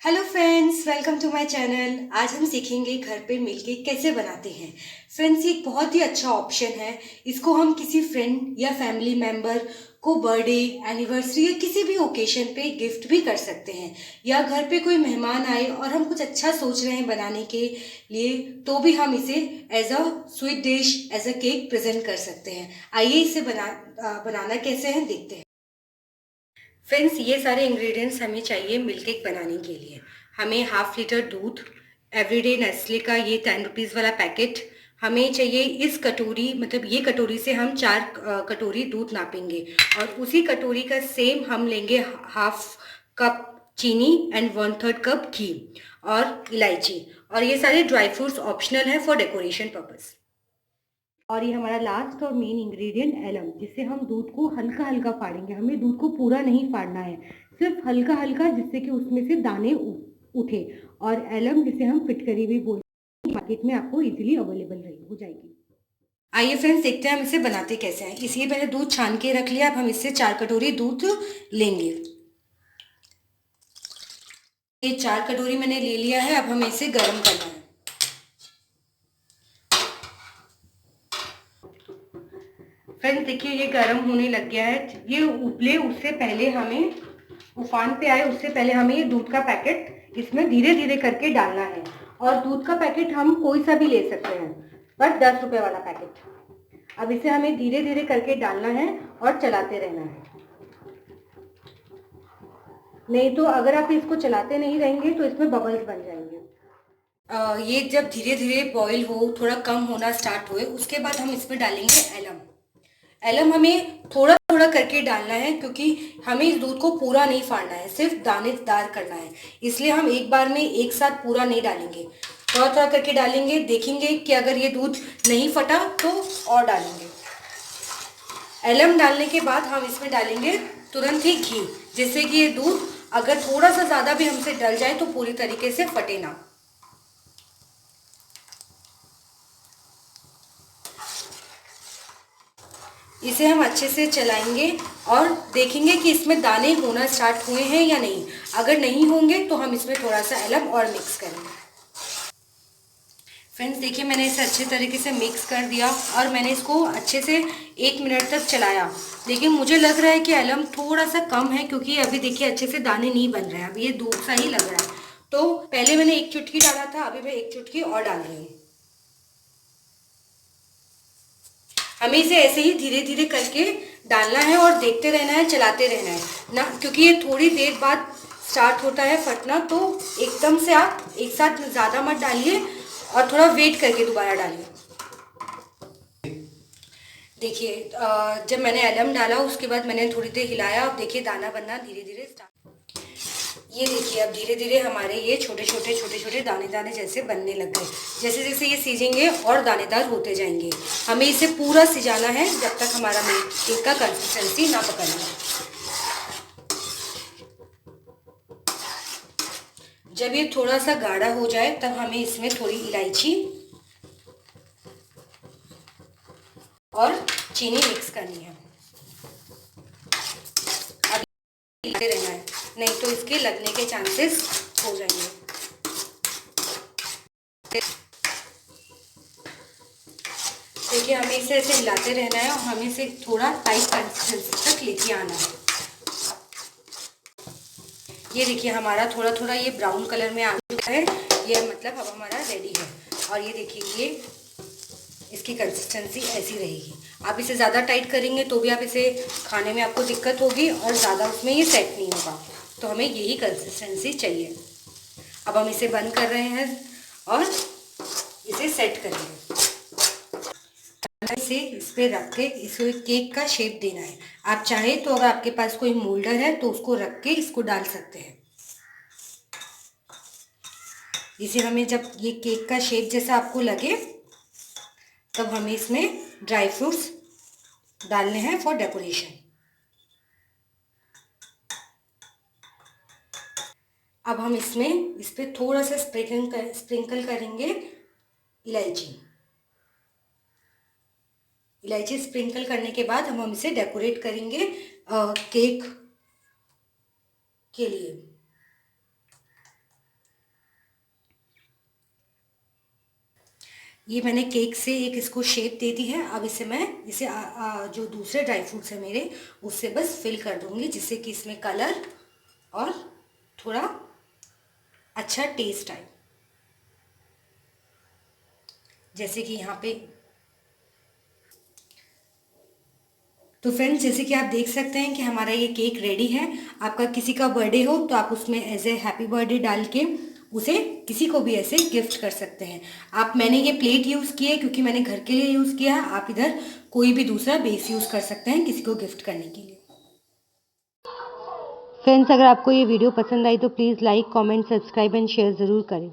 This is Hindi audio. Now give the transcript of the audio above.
Hello friends, welcome to my channel. आज हम सीखेंगे घर पे मिलकेक कैसे बनाते हैं। फ्रेंड्स, ये एक बहुत ही अच्छा ऑप्शन है। इसको हम किसी फ्रेंड या फैमिली मेंबर को बर्थडे, एनिवर्सरी या किसी भी ओकेशन पे गिफ्ट भी कर सकते हैं, या घर पे कोई मेहमान आए और हम कुछ अच्छा सोच रहे हैं बनाने के लिए, तो भी हम इसे as a sweet dish, as a cake present कर सकते हैं। आइए इसे बनाना कैसे है देखते हैं। फ्रेंड्स, ये सारे इंग्रेडिएंट्स हमें चाहिए मिल्क बनाने के लिए। हमें हाफ लीटर दूध, एवरीडे नेस्ले का ये 10 रुपीज़ वाला पैकेट हमें चाहिए। इस कटोरी, मतलब ये कटोरी से हम 4 कटोरी दूध नापेंगे, और उसी कटोरी का सेम हम लेंगे हाफ कप चीनी एंड 1/3 कप घी और इलायची। और ये सारे ड्राई फ्रूट्स ऑप्शनल है फॉर डेकोरेशन पर्पज़। और ये हमारा लास्ट और मेन इंग्रेडिएंट एलम, जिससे हम दूध को हल्का हल्का फाड़ेंगे। हमें दूध को पूरा नहीं फाड़ना है, सिर्फ हल्का हल्का, जिससे कि उसमें से दाने उठे। और एलम, जिसे हम फिटकरी भी बोलते हैं, मार्केट में आपको इजीली अवेलेबल रही हो जाएगी। आइए फ्रेंड्स, देखते हैं हम इसे बनाते कैसे हैं। इसलिए मैंने दूध छान के रख लिया। अब हम इससे 4 कटोरी दूध लेंगे। ये 4 कटोरी मैंने ले लिया है। अब हमें इसे गर्म करना है। फ्रेंड्स देखिए, ये गर्म होने लग गया है। ये उबले उससे पहले हमें, उफान पे आए उससे पहले हमें ये दूध का पैकेट इसमें धीरे धीरे करके डालना है। और दूध का पैकेट हम कोई सा भी ले सकते हैं, बस 10 रुपए वाला पैकेट। अब इसे हमें धीरे धीरे करके डालना है और चलाते रहना है। नहीं तो अगर आप इसको चलाते नहीं रहेंगे तो इसमें बबल्स बन जाएंगे। ये जब धीरे धीरे बॉईल हो, थोड़ा कम होना स्टार्ट हुए, उसके बाद हम इसमें डालेंगे एलम। एलम हमें थोड़ा थोड़ा करके डालना है, क्योंकि हमें इस दूध को पूरा नहीं फाड़ना है, सिर्फ दानेदार करना है। इसलिए हम एक बार में एक साथ पूरा नहीं डालेंगे, थोड़ा थोड़ा करके डालेंगे। देखेंगे कि अगर ये दूध नहीं फटा तो और डालेंगे। एलम डालने के बाद हम इसमें डालेंगे तुरंत ही घी, जिससे कि ये दूध अगर थोड़ा सा ज़्यादा भी हमसे डल जाए तो पूरी तरीके से फटे ना। इसे हम अच्छे से चलाएंगे और देखेंगे कि इसमें दाने होना स्टार्ट हुए हैं या नहीं। अगर नहीं होंगे तो हम इसमें थोड़ा सा एलम और मिक्स करेंगे। फ्रेंड्स देखिए, मैंने इसे अच्छे तरीके से मिक्स कर दिया और मैंने इसको अच्छे से 1 मिनट तक चलाया। लेकिन मुझे लग रहा है कि एलम थोड़ा सा कम है, क्योंकि अभी देखिए अच्छे से दाने नहीं बन रहे हैं। अभी ये दूध सा ही लग रहा है। तो पहले मैंने 1 चुटकी डाला था, अभी मैं 1 चुटकी और डाल रही हूँ। हमें इसे ऐसे ही धीरे धीरे करके डालना है और देखते रहना है, चलाते रहना है ना, क्योंकि ये थोड़ी देर बाद स्टार्ट होता है फटना। तो एकदम से आप एक साथ ज़्यादा मत डालिए और थोड़ा वेट करके दोबारा डालिए। देखिए, जब मैंने एलम डाला उसके बाद मैंने थोड़ी देर हिलाया। अब देखिए दाना बनना धीरे धीरे स्टार्ट। ये देखिए, अब धीरे धीरे हमारे ये छोटे छोटे दाने दाने जैसे बनने लग गए। जैसे जैसे ये सीजेंगे और दानेदार होते जाएंगे। हमें इसे पूरा सिजाना है जब तक हमारा केक का कंसिस्टेंसी ना पकड़ ले। जब ये थोड़ा सा गाढ़ा हो जाए तब हमें इसमें थोड़ी इलायची और चीनी मिक्स करनी है। अब लेते रहना है, नहीं तो इसके लगने के चांसेस हो जाएंगे। देखिए, हमें इसे ऐसे हिलाते रहना है और हमें इसे थोड़ा टाइट कंसिस्टेंसी तक लेके आना है। ये देखिए, हमारा थोड़ा थोड़ा ये ब्राउन कलर में आ चुका है। ये मतलब अब हमारा रेडी है। और ये देखिए, ये इसकी कंसिस्टेंसी ऐसी रहेगी। आप इसे ज़्यादा टाइट करेंगे तो भी आप इसे खाने में आपको दिक्कत होगी और ज़्यादा उसमें ये सेट नहीं होगा। तो हमें यही कंसिस्टेंसी चाहिए। अब हम इसे बंद कर रहे हैं और इसे सेट करेंगे। इसे इस पे रख के इसे केक का शेप देना है। आप चाहे तो अगर आपके पास कोई मोल्डर है तो उसको रख के इसको डाल सकते हैं। इसे हमें जब ये केक का शेप जैसा आपको लगे तब हमें इसमें ड्राई फ्रूट्स डालने हैं फॉर डेकोरेशन। अब हम इसमें इस पर थोड़ा सा स्प्रिंकल करेंगे इलायची। इलायची स्प्रिंकल करने के बाद हम इसे डेकोरेट करेंगे केक के लिए। ये मैंने केक से एक इसको शेप दे दी है। अब इसे मैं जो दूसरे ड्राई फ्रूट्स है मेरे, उससे बस फिल कर दूंगी, जिससे कि इसमें कलर और थोड़ा अच्छा टेस्ट आए। जैसे कि यहाँ पे तो फ्रेंड्स, जैसे कि आप देख सकते हैं कि हमारा ये केक रेडी है। आपका किसी का बर्थडे हो तो आप उसमें एज ए हैप्पी बर्थडे डाल के उसे किसी को भी ऐसे गिफ्ट कर सकते हैं आप। मैंने ये प्लेट यूज़ की है क्योंकि मैंने घर के लिए यूज़ किया है। आप इधर कोई भी दूसरा बेस यूज़ कर सकते हैं किसी को गिफ्ट करने के लिए। फ्रेंड्स, अगर आपको ये वीडियो पसंद आई तो please like, comment, subscribe and share ज़रूर करें।